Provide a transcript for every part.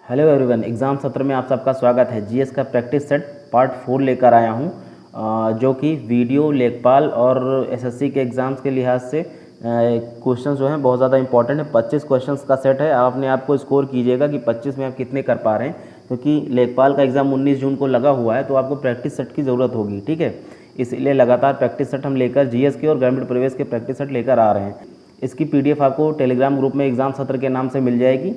Hello everyone, exam सत्र में आप सबका स्वागत है। जीएस का प्रैक्टिस सेट पार्ट 4 लेकर आया हूं, जो कि वीडियो, लेखपाल और एसएससी के एग्ज़ाम्स के लिहाज से क्वेश्चंस जो हैं बहुत ज़्यादा इंपॉर्टेंट है। 25 क्वेश्चंस का सेट है। आप अपने आप को स्कोर कीजिएगा कि 25 में आप कितने कर पा रहे हैं, क्योंकि लेखपाल का एग्ज़ाम 19 जून को लगा हुआ है, तो आपको प्रैक्टिस सेट की ज़रूरत होगी। ठीक है, इसलिए लगातार प्रैक्टिस सेट हम लेकर जीएस के और ग्रामीण प्रवेश के प्रैक्टिस सेट लेकर आ रहे हैं। इसकी पीडीएफ आपको टेलीग्राम ग्रुप में एग्ज़ाम सत्र के नाम से मिल जाएगी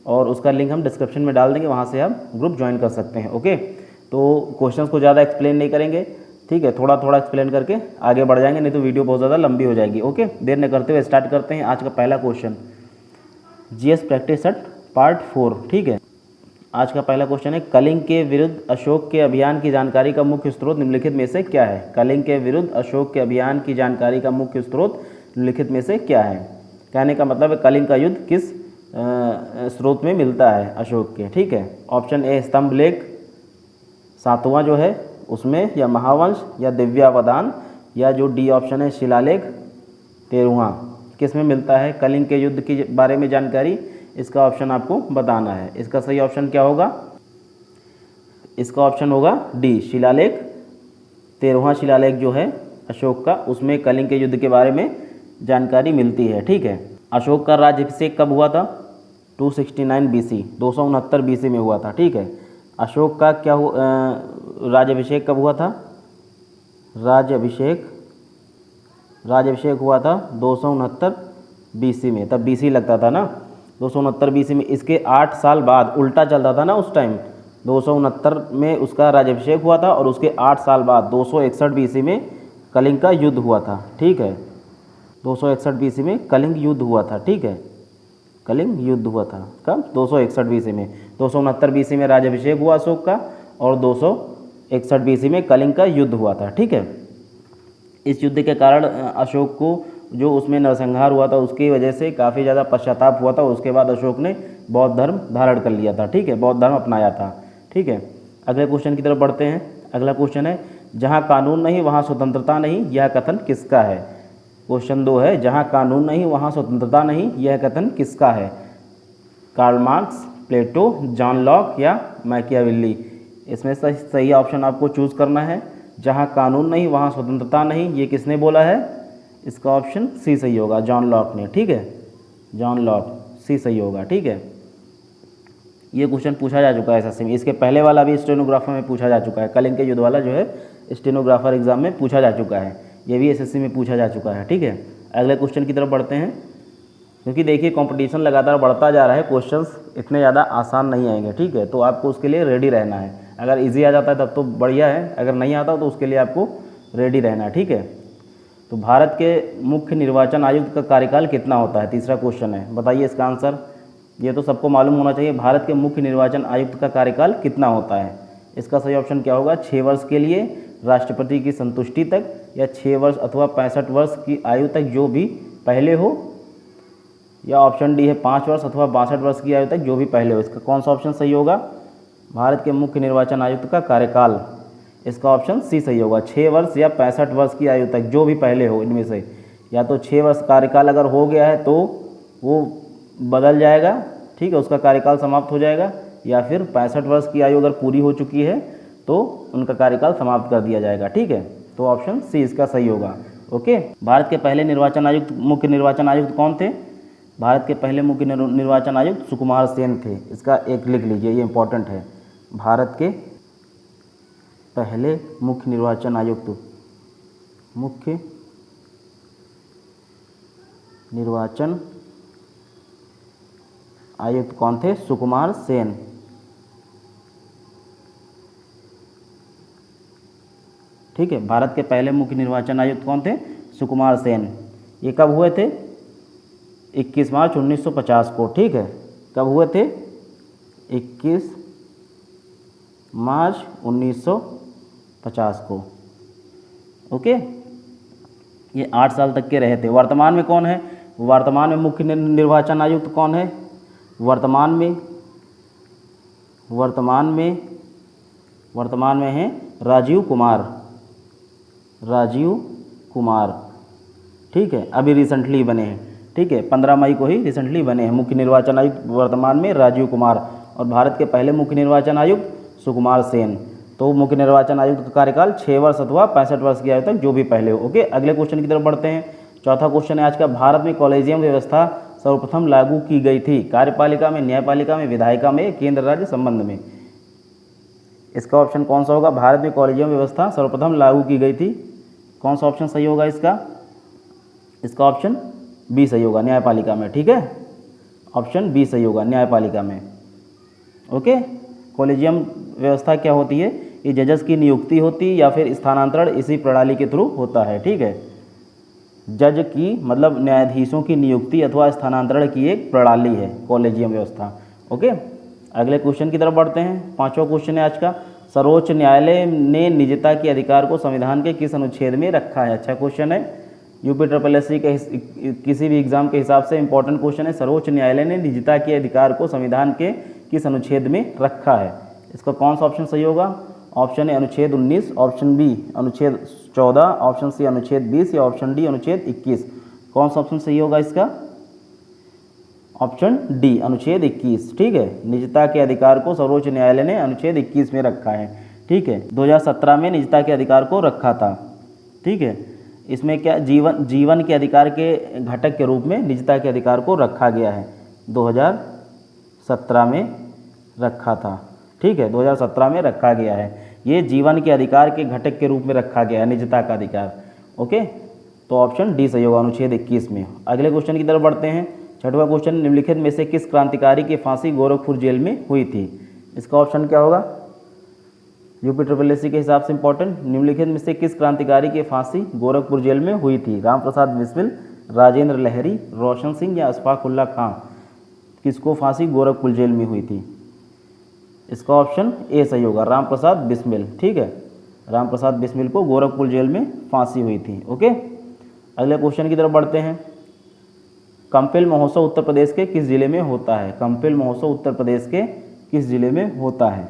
और उसका लिंक हम डिस्क्रिप्शन में डाल देंगे, वहाँ से आप ग्रुप ज्वाइन कर सकते हैं। ओके, तो क्वेश्चंस को ज़्यादा एक्सप्लेन नहीं करेंगे, ठीक है, थोड़ा थोड़ा एक्सप्लेन करके आगे बढ़ जाएंगे, नहीं तो वीडियो बहुत ज़्यादा लंबी हो जाएगी। ओके, देर न करते हुए स्टार्ट करते हैं आज का पहला question, GS practice set part 4। ठीक है, आज का पहला क्वेश्चन है, कलिंग के विरुद्ध अशोक के अभियान की जानकारी का मुख्य स्रोत निम्नलिखित में से क्या है? कलिंग के विरुद्ध अशोक के अभियान की जानकारी का मुख्य स्रोत निम्नलिखित में से क्या है? कहने का मतलब है कलिंग का युद्ध किस स्रोत में मिलता है अशोक के। ठीक है, ऑप्शन ए स्तंभ लेख 7वां जो है उसमें, या महावंश, या दिव्यावदान, या जो डी ऑप्शन है शिलालेख 13वां, किस में मिलता है कलिंग के युद्ध के बारे में जानकारी? इसका ऑप्शन आपको बताना है। इसका सही ऑप्शन क्या होगा? इसका ऑप्शन होगा डी शिलालेख 13वां शिलालेख जो है अशोक का, उसमें कलिंग के युद्ध के बारे में जानकारी मिलती है। ठीक है, अशोक का राज्याभिषेक कब हुआ था? 269 बीसी, 269 बीसी में हुआ था। ठीक है, अशोक का क्या राज्याभिषेक कब हुआ था? राज्याभिषेक हुआ था 269 बीसी में, तब बीसी लगता था ना, 269 बीसी में। इसके 8 साल बाद, उल्टा चलता था ना उस टाइम, 269 में उसका राज्याभिषेक हुआ था और उसके 8 साल बाद 261 बीसी में कलिंग का युद्ध हुआ था। ठीक है, 261 बीसी में कलिंग युद्ध हुआ था। ठीक है, कलिंग युद्ध हुआ था कब? 261 बीसी में। 269 बीसी में राज्याभिषेक हुआ अशोक का और 261 बीसी में कलिंग का युद्ध हुआ था। ठीक है, इस युद्ध के कारण अशोक को जो उसमें नरसंहार हुआ था उसकी वजह से काफ़ी ज़्यादा पश्चाताप हुआ था। उसके बाद अशोक ने बौद्ध धर्म धारण कर लिया था। ठीक है, बौद्ध धर्म अपनाया था। ठीक है, अगले क्वेश्चन की तरफ बढ़ते हैं। अगला क्वेश्चन है, जहाँ कानून नहीं वहाँ स्वतंत्रता नहीं, यह कथन किसका है? क्वेश्चन 2 है, जहाँ कानून नहीं वहाँ स्वतंत्रता नहीं, यह कथन किसका है? कार्ल मार्क्स, प्लेटो, जॉन लॉक या मैकियावेली? इसमें सही ऑप्शन आपको चूज़ करना है। जहाँ कानून नहीं वहाँ स्वतंत्रता नहीं, ये किसने बोला है? इसका ऑप्शन सी सही होगा, जॉन लॉक ने। ठीक है, जॉन लॉक, सी सही होगा। ठीक है, ये क्वेश्चन पूछा जा चुका है एसएससी में। इसके पहले वाला भी स्टेनोग्राफर में पूछा जा चुका है। कलिंग के युद्ध वाला जो है स्टेनोग्राफर एग्जाम में पूछा जा चुका है, ये भी एसएससी में पूछा जा चुका है। ठीक है, अगले क्वेश्चन की तरफ बढ़ते हैं, क्योंकि देखिए कंपटीशन लगातार बढ़ता जा रहा है, क्वेश्चंस इतने ज़्यादा आसान नहीं आएंगे। ठीक है, तो आपको उसके लिए रेडी रहना है। अगर इजी आ जाता है तब तो बढ़िया है, अगर नहीं आता तो उसके लिए आपको रेडी रहना है। ठीक है, तो भारत के मुख्य निर्वाचन आयुक्त का कार्यकाल कितना होता है? तीसरा क्वेश्चन है, बताइए इसका आंसर। ये तो सबको मालूम होना चाहिए, भारत के मुख्य निर्वाचन आयुक्त का कार्यकाल कितना होता है? इसका सही ऑप्शन क्या होगा? 6 वर्ष के लिए राष्ट्रपति की संतुष्टि तक, या 6 वर्ष अथवा 65 वर्ष की आयु तक जो भी पहले हो, या ऑप्शन डी है 5 वर्ष अथवा 62 वर्ष की आयु तक जो भी पहले हो। इसका कौन सा ऑप्शन सही होगा? भारत के मुख्य निर्वाचन आयुक्त का कार्यकाल, इसका ऑप्शन सी सही होगा। 6 वर्ष या 65 वर्ष की आयु तक जो भी पहले हो इनमें से, या तो 6 वर्ष कार्यकाल अगर हो गया है तो वो बदल जाएगा, ठीक है, उसका कार्यकाल समाप्त हो जाएगा, या फिर 65 वर्ष की आयु अगर पूरी हो चुकी है तो उनका कार्यकाल समाप्त कर दिया जाएगा। ठीक है, तो ऑप्शन सी इसका सही होगा। ओके, भारत के पहले निर्वाचन आयुक्त, मुख्य निर्वाचन आयुक्त कौन थे? भारत के पहले मुख्य निर्वाचन आयुक्त सुकुमार सेन थे। इसका एक लिख लीजिए, ये इंपॉर्टेंट है। भारत के पहले मुख्य निर्वाचन आयुक्त, मुख्य निर्वाचन आयुक्त कौन थे? सुकुमार सेन। ठीक है, भारत के पहले मुख्य निर्वाचन आयुक्त कौन थे? सुकुमार सेन। ये कब हुए थे? 21 मार्च 1950 को। ठीक है, कब हुए थे? 21 मार्च 1950 को। ओके, ये 8 साल तक के रहे थे। वर्तमान में कौन है? वर्तमान में मुख्य निर्वाचन आयुक्त कौन है? वर्तमान में है राजीव कुमार। ठीक है, अभी रिसेंटली बने हैं। ठीक है, 15 मई को ही रिसेंटली बने हैं मुख्य निर्वाचन आयुक्त वर्तमान में राजीव कुमार। और भारत के पहले मुख्य निर्वाचन आयुक्त सुकुमार सेन। तो मुख्य निर्वाचन आयुक्त का कार्यकाल 6 वर्ष अथवा 65 वर्ष की आयु तक, जो भी पहले हो। ओके, अगले क्वेश्चन की तरफ बढ़ते हैं। चौथा क्वेश्चन है आज का, भारत में कॉलेजियम व्यवस्था सर्वप्रथम लागू की गई थी? कार्यपालिका में, न्यायपालिका में, विधायिका में, केंद्र राज्य संबंध में? इसका ऑप्शन कौन सा होगा? भारत में कॉलेजियम व्यवस्था सर्वप्रथम लागू की गई थी। कौन सा ऑप्शन सही होगा इसका? इसका ऑप्शन बी सही होगा, न्यायपालिका में। ठीक है, ऑप्शन बी सही होगा, न्यायपालिका में। ओके, कॉलेजियम व्यवस्था क्या होती है? ये जजेस की नियुक्ति होती या फिर स्थानांतरण इसी प्रणाली के थ्रू होता है। ठीक है, जज की मतलब न्यायाधीशों की नियुक्ति अथवा स्थानांतरण की एक प्रणाली है कॉलेजियम व्यवस्था। ओके, अगले क्वेश्चन की तरफ बढ़ते हैं। पांचवा क्वेश्चन है आज का, सर्वोच्च न्यायालय ने निजता के अधिकार को संविधान के किस अनुच्छेद में रखा है? अच्छा क्वेश्चन है, UPSSC के किसी भी एग्जाम के हिसाब से इंपॉर्टेंट क्वेश्चन है। सर्वोच्च न्यायालय ने निजता के अधिकार को संविधान के किस अनुच्छेद में रखा है? इसका कौन सा ऑप्शन सही होगा? ऑप्शन ए अनुच्छेद 19, ऑप्शन बी अनुच्छेद 14, ऑप्शन सी अनुच्छेद 20 या ऑप्शन डी अनुच्छेद 21? कौन सा ऑप्शन सही होगा इसका? ऑप्शन डी अनुच्छेद 21। ठीक है, निजता के अधिकार को सर्वोच्च न्यायालय ने अनुच्छेद 21 में रखा है। ठीक है, 2017 में निजता के अधिकार को रखा था। ठीक है, इसमें क्या जीवन के अधिकार के घटक के रूप में निजता के अधिकार को रखा गया है। 2017 में रखा था। ठीक है, 2017 में रखा गया है। ये जीवन के अधिकार के घटक के रूप में रखा गया है निजता का अधिकार। ओके, तो ऑप्शन डी सही होगा, अनुच्छेद 21 में। अगले क्वेश्चन की तरफ बढ़ते हैं। छठवां क्वेश्चन, निम्नलिखित में से किस क्रांतिकारी की फांसी गोरखपुर जेल में हुई थी? इसका ऑप्शन क्या होगा? UPSSC के हिसाब से इंपॉर्टेंट, निम्नलिखित में से किस क्रांतिकारी की फांसी गोरखपुर जेल में हुई थी? राम प्रसाद बिस्मिल, राजेंद्र लहरी, रोशन सिंह या अशफाक उल्ला खां? किसको फांसी गोरखपुर जेल में हुई थी? इसका ऑप्शन ए सही होगा, राम प्रसाद बिस्मिल। ठीक है, राम प्रसाद बिस्मिल को गोरखपुर जेल में फांसी हुई थी। ओके, अगले क्वेश्चन की तरफ बढ़ते हैं। कंपिल महोत्सव उत्तर प्रदेश के किस जिले में होता है? कंपिल महोत्सव उत्तर प्रदेश के किस जिले में होता है?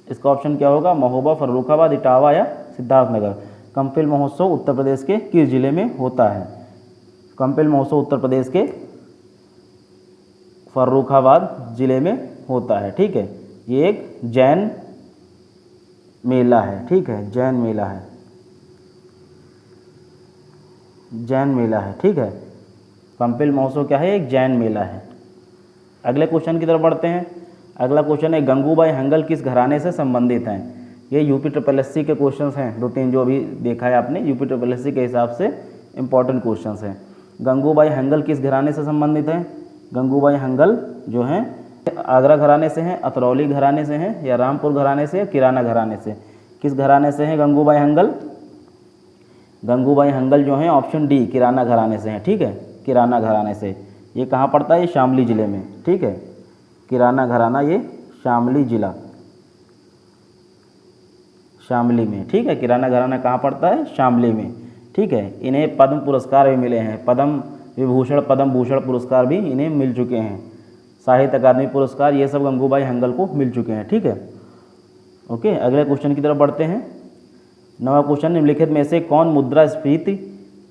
इसका ऑप्शन क्या होगा? महोबा, फर्रुखाबाद, इटावा या सिद्धार्थनगर? कंपिल महोत्सव उत्तर प्रदेश के किस जिले में होता है? कंपिल महोत्सव उत्तर प्रदेश के फर्रुखाबाद जिले में होता है। ठीक है, ये एक जैन मेला है। ठीक है, जैन मेला है, जैन मेला है। ठीक है, कंपिल महोत्सव क्या है? एक जैन मेला है। अगले क्वेश्चन की तरफ बढ़ते हैं। अगला क्वेश्चन है, गंगूबाई हंगल किस घराने से संबंधित हैं? ये UPSSC के क्वेश्चंस हैं, 2-3 जो अभी देखा है आपने, UPSSC के हिसाब से इंपॉर्टेंट क्वेश्चंस हैं। गंगूबाई हंगल किस घराने से संबंधित हैं? गंगूबाई हंगल जो हैं आगरा घराने से हैं, अतरौली घराने से हैं, या रामपुर घराने से, या किराना घराने से? किस घराने से हैं गंगूबाई हंगल? गंगूबाई हंगल जो हैं ऑप्शन डी किराना घराने से हैं। ठीक है, किराना घराने से। ये कहाँ पड़ता है? ये शामली ज़िले में। ठीक है, किराना घराना ये शामली जिला, शामली में। ठीक है, किराना घराना कहाँ पड़ता है? शामली में। ठीक है, इन्हें पद्म पुरस्कार भी मिले हैं, पद्म विभूषण, पद्म भूषण पुरस्कार भी इन्हें मिल चुके हैं, साहित्य अकादमी पुरस्कार, ये सब गंगूबाई हंगल को मिल चुके हैं। ठीक है, ओके, अगले क्वेश्चन की तरफ बढ़ते हैं। 9वां क्वेश्चन, निम्नलिखित में से कौन मुद्रास्फीति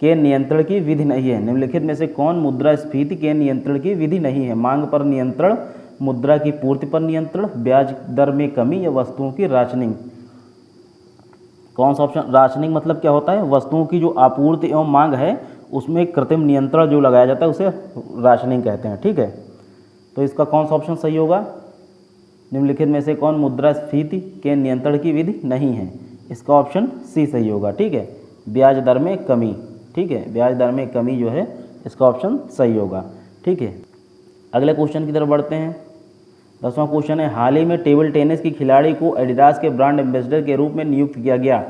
के नियंत्रण की विधि नहीं है? निम्नलिखित में से कौन मुद्रास्फीति के नियंत्रण की विधि नहीं है? मांग पर नियंत्रण, मुद्रा की पूर्ति पर नियंत्रण, ब्याज दर में कमी, या वस्तुओं की राशनिंग? कौन सा ऑप्शन? राशनिंग मतलब क्या होता है? वस्तुओं की जो आपूर्ति एवं मांग है उसमें कृत्रिम नियंत्रण जो लगाया जाता है उसे राशनिंग कहते हैं। ठीक है, तो इसका कौन सा ऑप्शन सही होगा? निम्नलिखित में से कौन मुद्रास्फीति के नियंत्रण की विधि नहीं है? इसका ऑप्शन सी सही होगा। ठीक है, ब्याज दर में कमी। ठीक है, ब्याज दर में कमी जो है इसका ऑप्शन सही होगा। ठीक है, अगले क्वेश्चन की तरफ बढ़ते हैं। 10वां क्वेश्चन है, हाल ही में टेबल टेनिस की खिलाड़ी को एडिडास के ब्रांड एम्बेसडर के रूप में नियुक्त किया गया।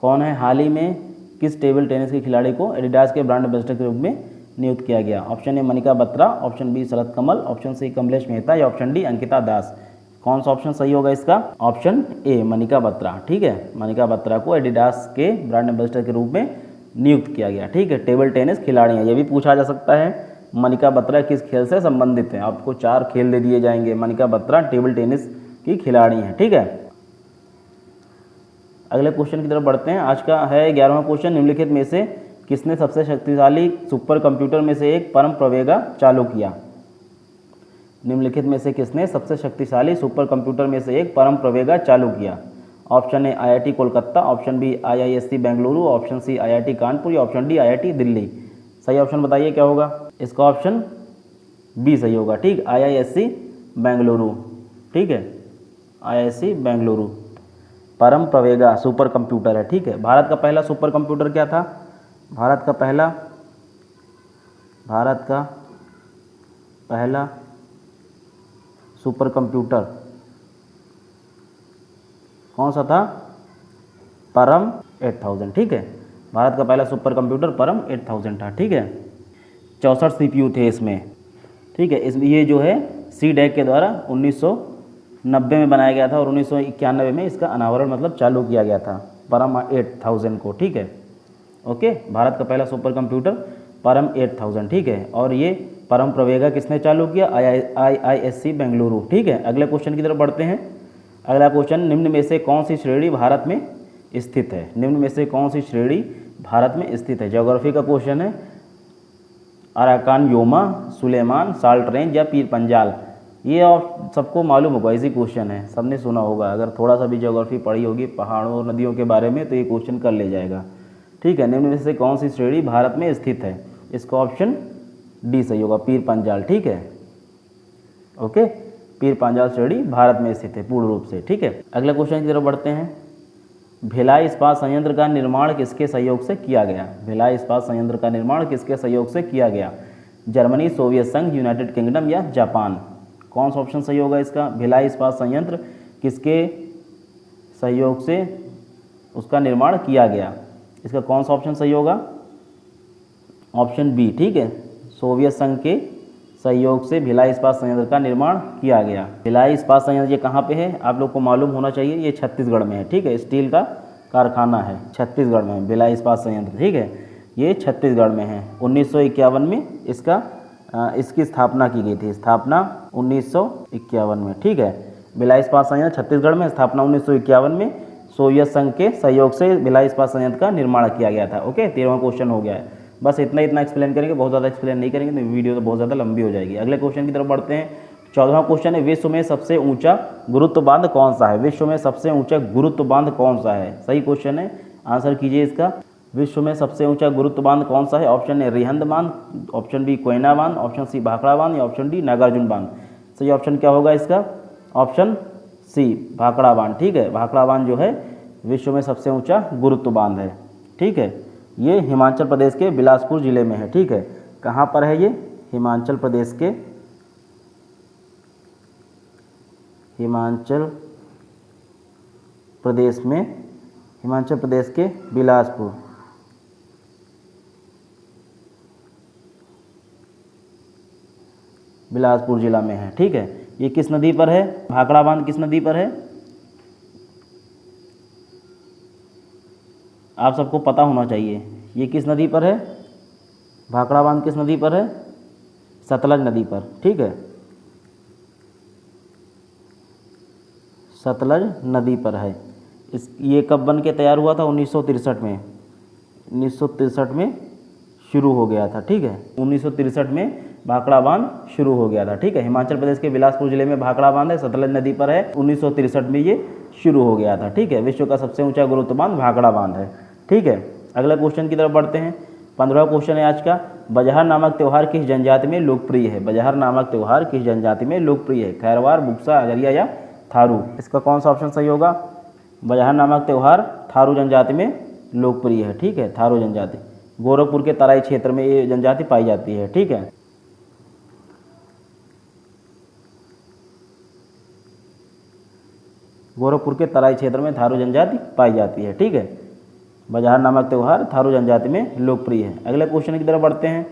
कौन है? हाल ही में किस टेबल टेनिस के खिलाड़ी को एडिडास के ब्रांड एम्बेसडर के रूप में नियुक्त किया गया? Option A Manika Batra, option B Sharath Kamal, option C Kamlesh Mehta, या ऑप्शन डी अंकिता दास? कौन सा ऑप्शन सही होगा इसका? Option A Manika Batra. ठीक है, मनिका बत्रा को एडिडास के ब्रांड एम्बेसडर के रूप में नियुक्त किया गया। ठीक है, टेबल टेनिस खिलाड़ी हैं, ये भी पूछा जा सकता है मनिका बत्रा किस खेल से संबंधित हैं? आपको 4 खेल दे दिए जाएंगे। मनिका बत्रा टेबल टेनिस की खिलाड़ी हैं। ठीक है, अगले क्वेश्चन की तरफ बढ़ते हैं। आज का है 11वां क्वेश्चन, निम्नलिखित में से किसने सबसे शक्तिशाली सुपर कंप्यूटर में से एक परम प्रवेगा चालू किया? निम्नलिखित में से किसने सबसे शक्तिशाली सुपर कंप्यूटर में से एक परम प्रवेगा चालू किया? Option A IIT Kolkata, option B IISc Bengaluru, option C IIT Kanpur या ऑप्शन डी आईआईटी दिल्ली। सही ऑप्शन बताइए क्या होगा? इसका ऑप्शन बी सही होगा। ठीक, आईआईएससी बेंगलुरु। ठीक है, आईआईएससी बेंगलुरु परम प्रवेगा सुपर कंप्यूटर है। ठीक है, भारत का पहला सुपर कंप्यूटर क्या था? भारत का पहला सुपर कंप्यूटर कौन सा था? परम 8000। ठीक है, भारत का पहला सुपर कंप्यूटर परम 8000 था। ठीक है, 64 सीपीयू थे इसमें। ठीक है, इसमें ये जो है CDEC के द्वारा 1990 में बनाया गया था और 1991 में इसका अनावरण मतलब चालू किया गया था परम 8000 को। ठीक है, ओके, भारत का पहला सुपर कंप्यूटर परम 8000। ठीक है, और ये परम प्रवेगा किसने चालू किया? आईआईएससी बेंगलुरु। ठीक है, अगले क्वेश्चन की तरफ बढ़ते हैं। अगला क्वेश्चन, निम्न में से कौन सी श्रेणी भारत में स्थित है? निम्न में से कौन सी श्रेणी भारत में स्थित है? ज्योग्राफी का क्वेश्चन है। अराकान योमा, सुलेमान, साल्ट रेंज या पीर पंजाल। ये आप सबको मालूम होगा, इजी क्वेश्चन है, सबने सुना होगा। अगर थोड़ा सा भी ज्योग्राफी पढ़ी होगी पहाड़ों और नदियों के बारे में तो ये क्वेश्चन कर ले जाएगा। ठीक है, निम्न में से कौन सी श्रेणी भारत में स्थित है? इसका ऑप्शन डी सही होगा, पीर पंजाल। ठीक है, ओके, पीर पंजाल श्रेणी भारत में स्थित है पूर्ण रूप से। ठीक है, अगले क्वेश्चन की तरफ बढ़ते हैं। भिलाई इस्पात संयंत्र का निर्माण किसके सहयोग से किया गया? भिलाई इस्पात संयंत्र का निर्माण किसके सहयोग से किया गया? जर्मनी, सोवियत संघ, यूनाइटेड किंगडम या जापान। कौन सा ऑप्शन सही होगा इसका? भिलाई इस्पात संयंत्र किसके सहयोग से उसका निर्माण किया गया? इसका कौन सा ऑप्शन सही होगा? Option B. ठीक है, सोवियत संघ के सहयोग से भिलाई इस्पात संयंत्र का निर्माण किया गया। भिलाई इस्पात संयंत्र ये कहाँ पे है? आप लोग को मालूम होना चाहिए, ये छत्तीसगढ़ में है। ठीक है, स्टील का कारखाना है, छत्तीसगढ़ में भिलाई इस्पात संयंत्र। ठीक है, ये छत्तीसगढ़ में है। 1951 में इसकी स्थापना की गई थी, स्थापना 1951 में। ठीक है, भिलाई इस्पात संयंत्र छत्तीसगढ़ में, स्थापना 1951 में सोवियत संघ के सहयोग से भिलाई इस्पात संयंत्र का निर्माण किया गया था। ओके, 13वां क्वेश्चन हो गया है। बस इतना एक्सप्लेन करेंगे, बहुत ज़्यादा एक्सप्लेन नहीं करेंगे तो वीडियो तो बहुत ज़्यादा लंबी हो जाएगी। अगले क्वेश्चन की तरफ बढ़ते हैं। 14वां क्वेश्चन है, विश्व में सबसे ऊंचा गुरुत्व बांध कौन सा है? विश्व में सबसे ऊंचा गुरुत्व बांध कौन सा है? सही क्वेश्चन है, आंसर कीजिए इसका। विश्व में सबसे ऊंचा गुरुत्व बांध कौन सा है? ऑप्शन ए रिहंद बांध, ऑप्शन बी कोयना बांध, ऑप्शन सी भाखड़ा बांध या ऑप्शन डी नागार्जुन बांध। सही ऑप्शन क्या होगा इसका? ऑप्शन सी भाखड़ा बांध। ठीक है, भाखड़ा बांध जो है विश्व में सबसे ऊंचा गुरुत्व बांध है। ठीक है, ये हिमाचल प्रदेश के बिलासपुर जिले में है। ठीक है, कहाँ पर है ये? हिमाचल प्रदेश के हिमाचल प्रदेश के बिलासपुर जिला में है। ठीक है, ये किस नदी पर है? भाखड़ा बांध किस नदी पर है? आप सबको पता होना चाहिए, ये किस नदी पर है? भाखड़ा बांध किस नदी पर है? सतलज नदी पर। ठीक है, सतलज नदी पर है। ये कब बन के तैयार हुआ था? 1963 में। 1963 में शुरू हो गया था। ठीक है, 1963 में भाखड़ा बांध शुरू हो गया था। ठीक है, हिमाचल प्रदेश के बिलासपुर जिले में भाखड़ा बांध है, सतलज नदी पर है। 1963 में ये शुरू हो गया था। ठीक है, विश्व का सबसे ऊंचा गुरुत्व बांध भाखड़ा बांध है। ठीक है, अगले क्वेश्चन की तरफ बढ़ते हैं। 15वां क्वेश्चन है आज का, बजहर नामक त्यौहार किस जनजाति में लोकप्रिय है? बजहर नामक त्यौहार किस जनजाति में लोकप्रिय है? खैरवार, बुक्सा, अगरिया या थारू। इसका कौन सा ऑप्शन सही होगा? बजहर नामक त्यौहार थारू जनजाति में लोकप्रिय है। ठीक है, थारू जनजाति गोरखपुर के तराई क्षेत्र में ये जनजाति पाई जाती है। ठीक है, गोरखपुर के तराई क्षेत्र में थारू जनजाति पाई जाती है। ठीक है, बजहर नामक त्यौहार थारू जनजाति में लोकप्रिय है। अगले क्वेश्चन की तरफ बढ़ते हैं।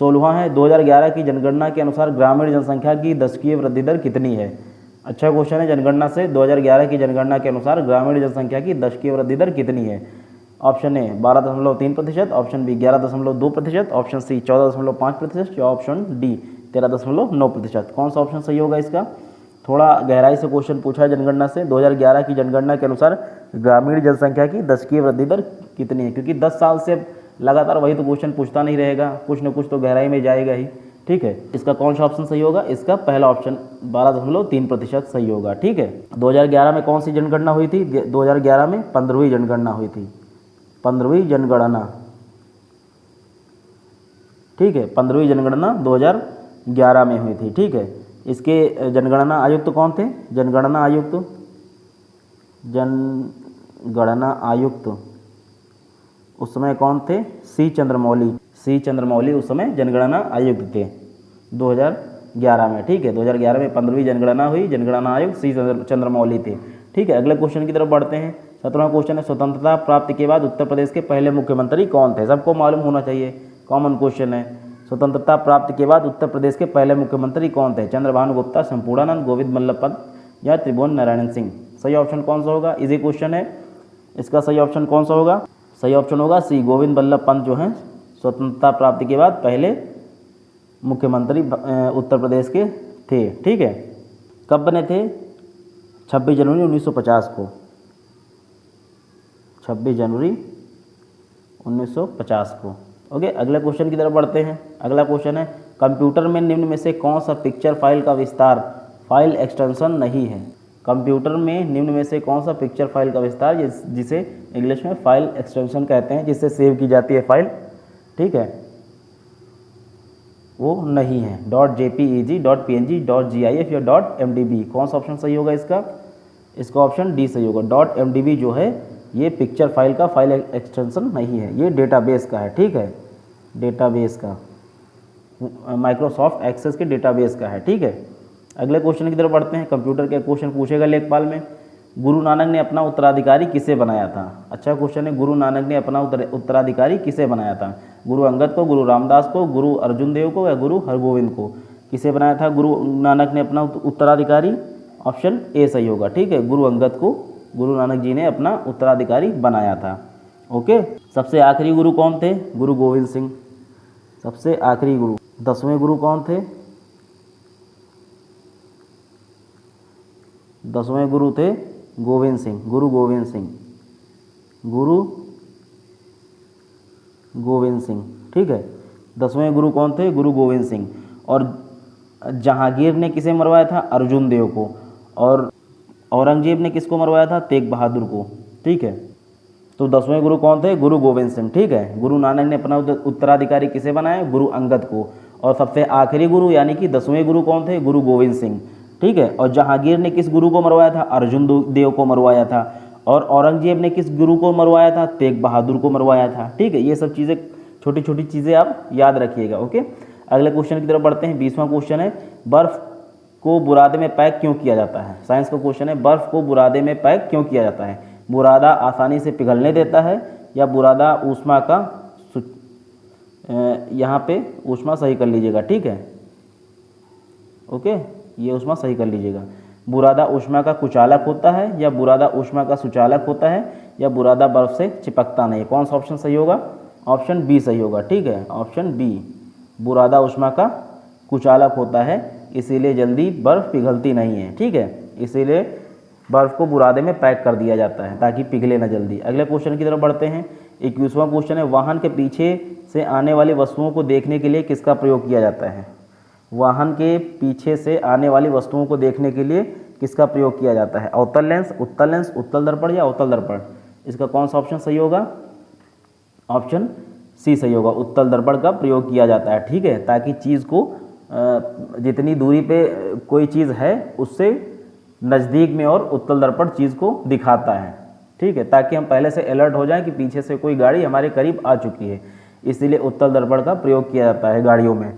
16वां है, 2011 की जनगणना के अनुसार ग्रामीण जनसंख्या की दशकीय वृद्धि दर कितनी है? अच्छा क्वेश्चन है, जनगणना से 2011 की जनगणना के अनुसार ग्रामीण जनसंख्या की दशकीय वृद्धि दर कितनी है? Option A 12.3%, option B 11.2%, option C 14.5% या ऑप्शन डी 13.9%। कौन सा ऑप्शन सही होगा इसका? थोड़ा गहराई से क्वेश्चन पूछा है जनगणना से। 2011 की जनगणना के अनुसार ग्रामीण जनसंख्या की दशकीय वृद्धि दर कितनी है? क्योंकि 10 साल से लगातार वही तो क्वेश्चन पूछता नहीं रहेगा, कुछ न कुछ तो गहराई में जाएगा ही। ठीक है। इसका कौन सा ऑप्शन सही होगा? इसका पहला ऑप्शन 12.3% सही होगा। ठीक है। 2011 में कौन सी जनगणना हुई थी? 2011 में 15वीं जनगणना हुई थी, 15वीं जनगणना। ठीक है, 15वीं जनगणना 2011 में हुई थी। ठीक है। इसके जनगणना आयुक्त कौन थे? जनगणना आयुक्त उस समय कौन थे? सी चंद्रमौली उस समय जनगणना आयुक्त थे 2011 में। ठीक है, 2011 में 15वीं जनगणना हुई, जनगणना आयुक्त सी चंद्रमौली थे। ठीक है। अगले क्वेश्चन की तरफ बढ़ते हैं। 17वां क्वेश्चन है, स्वतंत्रता प्राप्ति के बाद उत्तर प्रदेश के पहले मुख्यमंत्री कौन थे? सबको मालूम होना चाहिए, कॉमन क्वेश्चन है। स्वतंत्रता प्राप्ति के बाद उत्तर प्रदेश के पहले मुख्यमंत्री कौन थे? चंद्रभानु गुप्ता, संपूर्णानंद, गोविंद बल्लभ पंत या त्रिभुवन नारायण सिंह? सही ऑप्शन कौन सा होगा? इजी क्वेश्चन है। इसका सही ऑप्शन कौन सा होगा? सही ऑप्शन होगा सी, गोविंद बल्लभ पंत जो हैं स्वतंत्रता प्राप्ति के बाद पहले मुख्यमंत्री उत्तर प्रदेश के थे। ठीक है। कब बने थे? 26 जनवरी 1950 को, 26 जनवरी 1950 को। ओके। अगले क्वेश्चन की तरफ बढ़ते हैं। अगला क्वेश्चन है, कंप्यूटर में निम्न में से कौन सा पिक्चर फाइल का विस्तार फाइल एक्सटेंशन नहीं है? कंप्यूटर में निम्न में से कौन सा पिक्चर फाइल का विस्तार, जिसे इंग्लिश में फाइल एक्सटेंशन कहते हैं, जिससे सेव की जाती है फाइल, ठीक है, वो नहीं है? .jpeg, .png, .gif या .mdb? कौन सा ऑप्शन सही होगा इसका? इसका ऑप्शन डी सही होगा। .mdb जो है ये पिक्चर फाइल का फाइल एक्सटेंशन नहीं है, ये डेटाबेस का है। ठीक है, डेटाबेस का, माइक्रोसॉफ्ट एक्सेस के डेटाबेस का है। ठीक है। अगले क्वेश्चन की तरफ बढ़ते हैं। कंप्यूटर के क्वेश्चन पूछेगा लेखपाल में। गुरु नानक ने अपना उत्तराधिकारी किसे बनाया था? अच्छा क्वेश्चन है, गुरु नानक ने अपना उत्तराधिकारी किसे बनाया था? गुरु अंगद को, गुरु रामदास को, गुरु अर्जुन देव को या गुरु हरगोविंद को? किसे बनाया था गुरु नानक ने अपना उत्तराधिकारी? ऑप्शन ए सही होगा। ठीक है, गुरु अंगद को गुरु नानक जी ने अपना उत्तराधिकारी बनाया था। ओके। सबसे आखिरी गुरु कौन थे? गुरु गोविंद सिंह, सबसे आखिरी गुरु। 10वें गुरु कौन थे? 10वें गुरु थे गोविंद सिंह, गुरु गोविंद सिंह, गुरु गोविंद सिंह। ठीक है। 10वें गुरु कौन थे? गुरु गोविंद सिंह। और जहांगीर ने किसे मरवाया था? अर्जुन देव को। और औरंगजेब ने किसको मरवाया था? तेग बहादुर को। ठीक है। तो 10वें गुरु कौन थे? गुरु गोविंद सिंह। ठीक है। गुरु नानक ने अपना उत्तराधिकारी किसे बनाया? गुरु अंगद को। और सबसे आखिरी गुरु यानी कि 10वें गुरु कौन थे? गुरु गोविंद सिंह। ठीक है। और जहांगीर ने किस गुरु को मरवाया था? अर्जुन देव को मरवाया था। और औरंगजेब ने किस गुरु को मरवाया था? तेग बहादुर को मरवाया था। ठीक है। ये सब चीज़ें, छोटी छोटी चीज़ें आप याद रखिएगा। ओके। अगले क्वेश्चन की तरफ बढ़ते हैं। 20वां क्वेश्चन है, बर्फ़ को बुरादे में पैक क्यों किया जाता है? साइंस का क्वेश्चन है, बर्फ़ को बुरादे में पैक क्यों किया जाता है? बुरादा आसानी से पिघलने देता है या बुरादा ऊष्मा का यहाँ पे ऊष्मा सही कर लीजिएगा। ठीक है। ओके, ये ऊष्मा सही कर लीजिएगा। बुरादा ऊष्मा का कुचालक होता है या बुरादा ऊष्मा का सुचालक होता है या बुरादा बर्फ से चिपकता नहीं? कौन सा ऑप्शन सही होगा? ऑप्शन बी सही होगा। ठीक है, ऑप्शन बी, बुरादा ऊष्मा का कुचालक होता है, इसीलिए जल्दी बर्फ़ पिघलती नहीं है। ठीक है, इसीलिए बर्फ़ को बुरादे में पैक कर दिया जाता है ताकि पिघले ना जल्दी। अगले क्वेश्चन की तरफ बढ़ते हैं। 21वां क्वेश्चन है, वाहन के पीछे से आने वाली वस्तुओं को देखने के लिए किसका प्रयोग किया जाता है? वाहन के पीछे से आने वाली वस्तुओं को देखने के लिए किसका प्रयोग किया जाता है? अवतल लेंस, उत्तल लेंस, उत्तल दर्पण या अवतल दर्पण? इसका कौन सा ऑप्शन सही होगा? ऑप्शन सी सही होगा, उत्तल दर्पण का प्रयोग किया जाता है। ठीक है, ताकि चीज़ को जितनी दूरी पे कोई चीज़ है उससे नज़दीक में और उत्तल दर्पण चीज़ को दिखाता है। ठीक है, ताकि हम पहले से अलर्ट हो जाएं कि पीछे से कोई गाड़ी हमारे करीब आ चुकी है, इसीलिए उत्तल दर्पण का प्रयोग किया जाता है गाड़ियों में।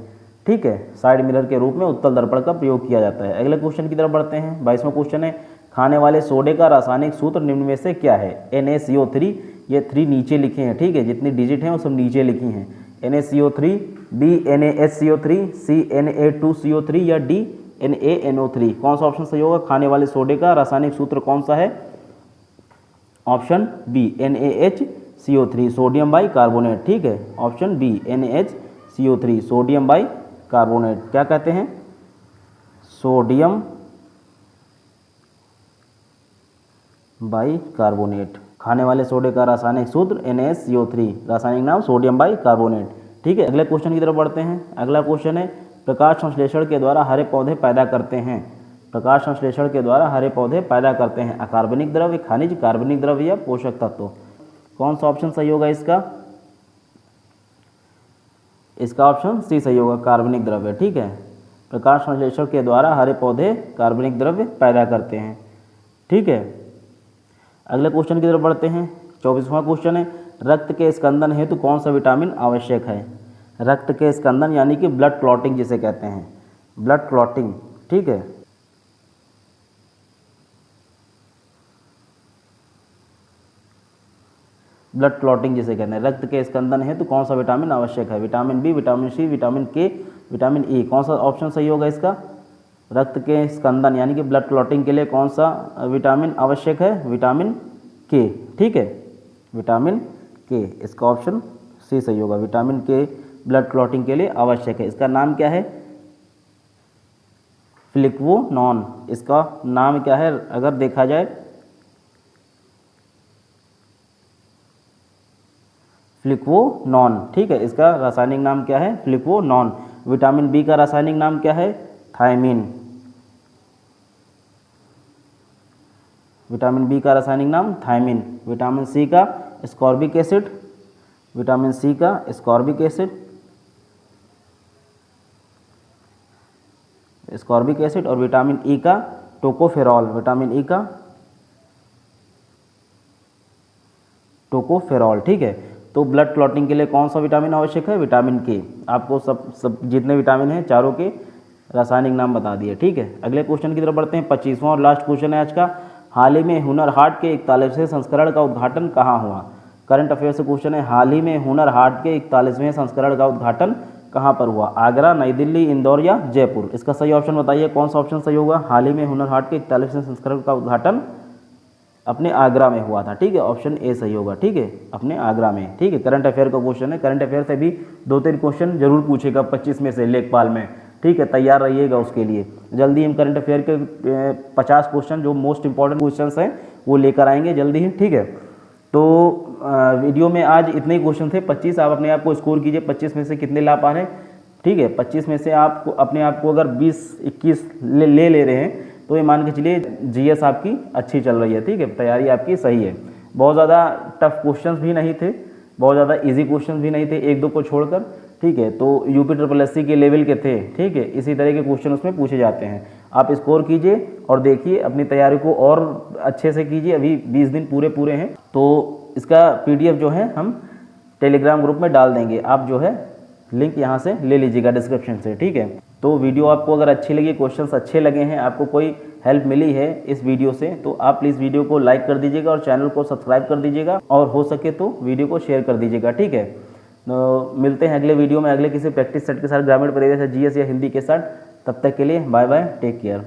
ठीक है, साइड मिरर के रूप में उत्तल दर्पण का प्रयोग किया जाता है। अगले क्वेश्चन की तरफ बढ़ते हैं। 22वां क्वेश्चन है, खाने वाले सोडे का रासायनिक सूत्र निम्न में से क्या है? NaCO3, ये 3 नीचे लिखे हैं। ठीक है, जितनी डिजिट हैं वो सब नीचे लिखी हैं। NaCO3, B NaHCO3, C Na2CO3 या D NaNO3? कौन सा ऑप्शन सही होगा? खाने वाले सोडे का रासायनिक सूत्र कौन सा है? Option B, NaHCO3, sodium bicarbonate. ठीक है, option B, NaHCO3, sodium bicarbonate. क्या कहते हैं? Sodium bicarbonate. खाने वाले सोडे का रासायनिक सूत्र NaCO3, रासायनिक नाम सोडियम बाई कार्बोनेट। ठीक है, अगले क्वेश्चन की तरफ बढ़ते हैं। अगला क्वेश्चन है, प्रकाश संश्लेषण के द्वारा हरे पौधे पैदा करते हैं। प्रकाश संश्लेषण के द्वारा हरे पौधे पैदा करते हैं। अकार्बनिक द्रव्य, खनिज, कार्बनिक द्रव्य या पोषक तत्व। कौन सा ऑप्शन सही होगा इसका? इसका ऑप्शन सी सही होगा, कार्बनिक द्रव्य। ठीक है, प्रकाश संश्लेषण के द्वारा हरे पौधे कार्बनिक द्रव्य पैदा करते हैं। ठीक है, अगले क्वेश्चन की तरफ बढ़ते हैं। 24वां क्वेश्चन है, रक्त के स्कंदन हेतु कौन सा विटामिन आवश्यक है? रक्त के स्कंदन यानी कि ब्लड क्लॉटिंग जिसे कहते हैं, ब्लड क्लॉटिंग। ठीक है, ब्लड क्लॉटिंग जिसे कहते हैं, रक्त के स्कंदन हेतु कौन सा विटामिन आवश्यक है? Vitamin B, vitamin C, vitamin K, vitamin E. कौन सा ऑप्शन सही होगा इसका? रक्त के स्कंदन यानी कि ब्लड क्लॉटिंग के लिए कौन सा विटामिन आवश्यक है? विटामिन के। ठीक है, विटामिन के, इसका ऑप्शन सी सही होगा। विटामिन के ब्लड क्लॉटिंग के लिए आवश्यक है। इसका नाम क्या है? फ्लिक्वोनॉन। इसका नाम क्या है अगर देखा जाए? फ्लिक्वोनॉन। ठीक है, इसका रासायनिक नाम क्या है? फ्लिक्वोनॉन। विटामिन बी का रासायनिक नाम क्या है? थायमिन। विटामिन बी का रासायनिक नाम थायमिन। विटामिन सी का स्कॉर्बिक एसिड, विटामिन सी का स्कॉर्बिक एसिड, स्कॉर्बिक एसिड। और विटामिन ई का टोकोफेरॉल। विटामिन ई का टोकोफेरॉल। ठीक है, तो ब्लड क्लॉटिंग के लिए कौन सा विटामिन आवश्यक है? विटामिन के। आपको सब जितने विटामिन हैं चारों के रासायनिक नाम बता दिए। ठीक है, अगले क्वेश्चन की तरफ बढ़ते हैं। 25वां और लास्ट क्वेश्चन है आज का। हाल ही में हुनर हाट के 41वें संस्करण का उद्घाटन कहाँ हुआ? करंट अफेयर से क्वेश्चन है। हाल ही में हुनर हाट के 41वें संस्करण का उद्घाटन कहाँ पर हुआ? आगरा, नई दिल्ली, इंदौर या जयपुर? इसका सही ऑप्शन बताइए, कौन सा ऑप्शन सही होगा? हाल ही में हुनर हाट के 41वें संस्करण का उद्घाटन अपने आगरा में हुआ था। ठीक है, ऑप्शन ए सही होगा। ठीक है, अपने आगरा में। ठीक है, करंट अफेयर का क्वेश्चन है। करंट अफेयर से भी 2-3 क्वेश्चन जरूर पूछेगा 25 में से लेखपाल में। ठीक है, तैयार रहिएगा उसके लिए। जल्दी हम करंट अफेयर के 50 क्वेश्चन जो मोस्ट इंपॉर्टेंट क्वेश्चन हैं वो लेकर आएंगे जल्दी ही। ठीक है, तो वीडियो में आज इतने ही क्वेश्चन थे। 25 आप अपने आप को स्कोर कीजिए, 25 में से कितने ला पा रहे हैं। ठीक है, 25 में से आपको अपने आप को अगर 20-21 ले रहे हैं तो ये मान के चलिए जीएस आपकी अच्छी चल रही है। ठीक है, तैयारी आपकी सही है। बहुत ज़्यादा टफ क्वेश्चंस भी नहीं थे, बहुत ज़्यादा इजी क्वेश्चंस भी नहीं थे, 1-2 को छोड़कर। ठीक है, तो यूपी के लेवल के थे। ठीक है, इसी तरह के क्वेश्चन उसमें पूछे जाते हैं। आप स्कोर कीजिए और देखिए, अपनी तैयारी को और अच्छे से कीजिए। अभी 20 दिन पूरे हैं, तो इसका PDF जो है हम टेलीग्राम ग्रुप में डाल देंगे। आप जो है लिंक यहाँ से ले लीजिएगा डिस्क्रिप्शन से। ठीक है, तो वीडियो आपको अगर अच्छी लगी, क्वेश्चंस अच्छे लगे हैं, आपको कोई हेल्प मिली है इस वीडियो से, तो आप प्लीज़ वीडियो को लाइक कर दीजिएगा और चैनल को सब्सक्राइब कर दीजिएगा और हो सके तो वीडियो को शेयर कर दीजिएगा। ठीक है, तो मिलते हैं अगले वीडियो में अगले किसी प्रैक्टिस सेट के साथ, ग्रामीण परिवेश या GS या हिंदी के साथ। तब तक के लिए बाय बाय, टेक केयर।